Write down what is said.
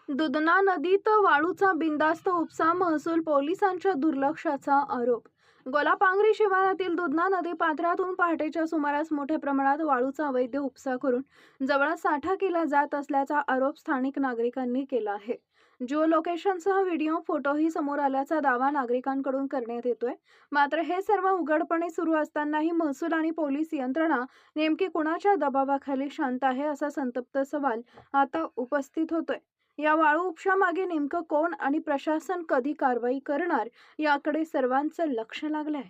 दुधना नदीत वाळूचा बिनधास्त उपसा, महसूल पोलिसांच्या दुर्लक्षाचा आरोप. गोलापांगरी शिवारातील दुधना नदी पात्रातून पहाटेच्या सुमारास मोठ्या प्रमाणात वाळूचा अवैध उपसा करून जवळ साठा केला जात असल्याचा आरोप स्थानिक नागरिकांनी केला आहे. जिओ लोकेशनसह व्हिडिओ फोटोही समोर आल्याचा दावा नागरिकांकडून करण्यात येतोय. मात्र हे सर्व उघडपणे सुरू असतानाही महसूल आणि पोलीस यंत्रणा नेमकी कुणाच्या दबावाखाली शांत आहे, असा संतप्त सवाल आता उपस्थित होतोय. या वाळू उपशामागे नेमकं कोण आणि प्रशासन कधी कारवाई करणार, याकडे सर्वांचं लक्ष लागलंय.